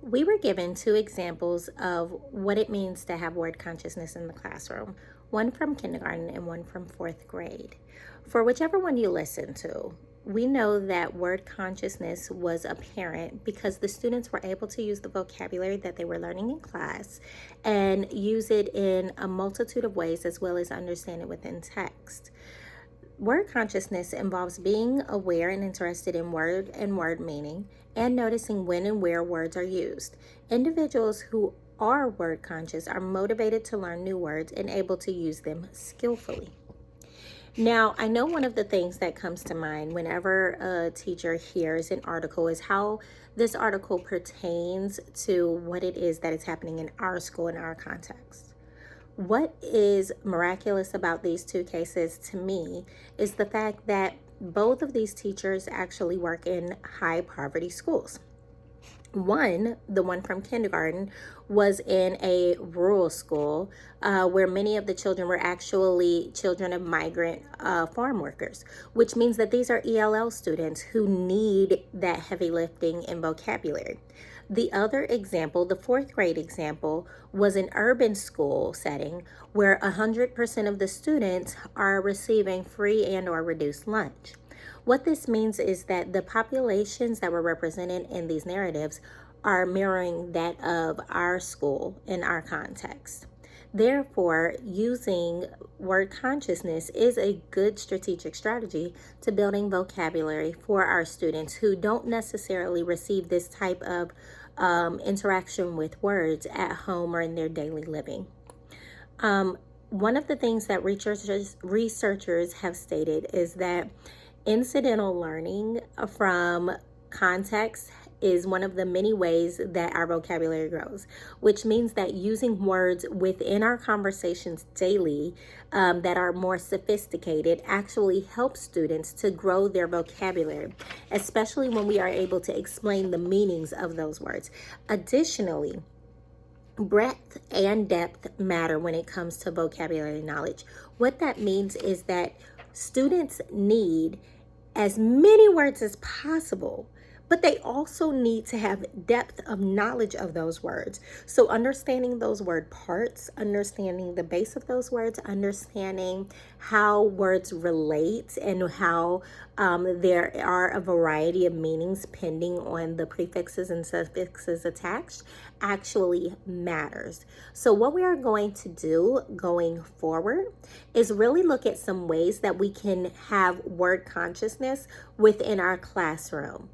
We were given two examples of what it means to have word consciousness in the classroom, one from kindergarten and one from fourth grade. For whichever one you listen to, we know that word consciousness was apparent because the students were able to use the vocabulary that they were learning in class and use it in a multitude of ways as well as understand it within text. Word consciousness involves being aware and interested in word and word meaning and noticing when and where words are used. Individuals who are word conscious are motivated to learn new words and able to use them skillfully. Now, I know one of the things that comes to mind whenever a teacher hears an article is how this article pertains to what it is that is happening in our school, in our context. What is miraculous about these two cases to me is the fact that both of these teachers actually work in high poverty schools. The one from kindergarten, was in a rural school where many of the children were actually children of migrant farm workers, which means that these are ELL students who need that heavy lifting in vocabulary. The other example, the fourth grade example, was an urban school setting where 100% of the students are receiving free and or reduced lunch. What this means is that the populations that were represented in these narratives are mirroring that of our school in our context. Therefore, using word consciousness is a good strategic strategy to building vocabulary for our students who don't necessarily receive this type of interaction with words at home or in their daily living. One of the things that researchers have stated is that incidental learning from context is one of the many ways that our vocabulary grows, which means that using words within our conversations daily that are more sophisticated actually helps students to grow their vocabulary, especially when we are able to explain the meanings of those words. Additionally, breadth and depth matter when it comes to vocabulary knowledge. What that means is that students need as many words as possible, but they also need to have depth of knowledge of those words. So understanding those word parts, understanding the base of those words, understanding how words relate and how there are a variety of meanings pending on the prefixes and suffixes attached actually matters. So what we are going to do going forward is really look at some ways that we can have word consciousness within our classroom.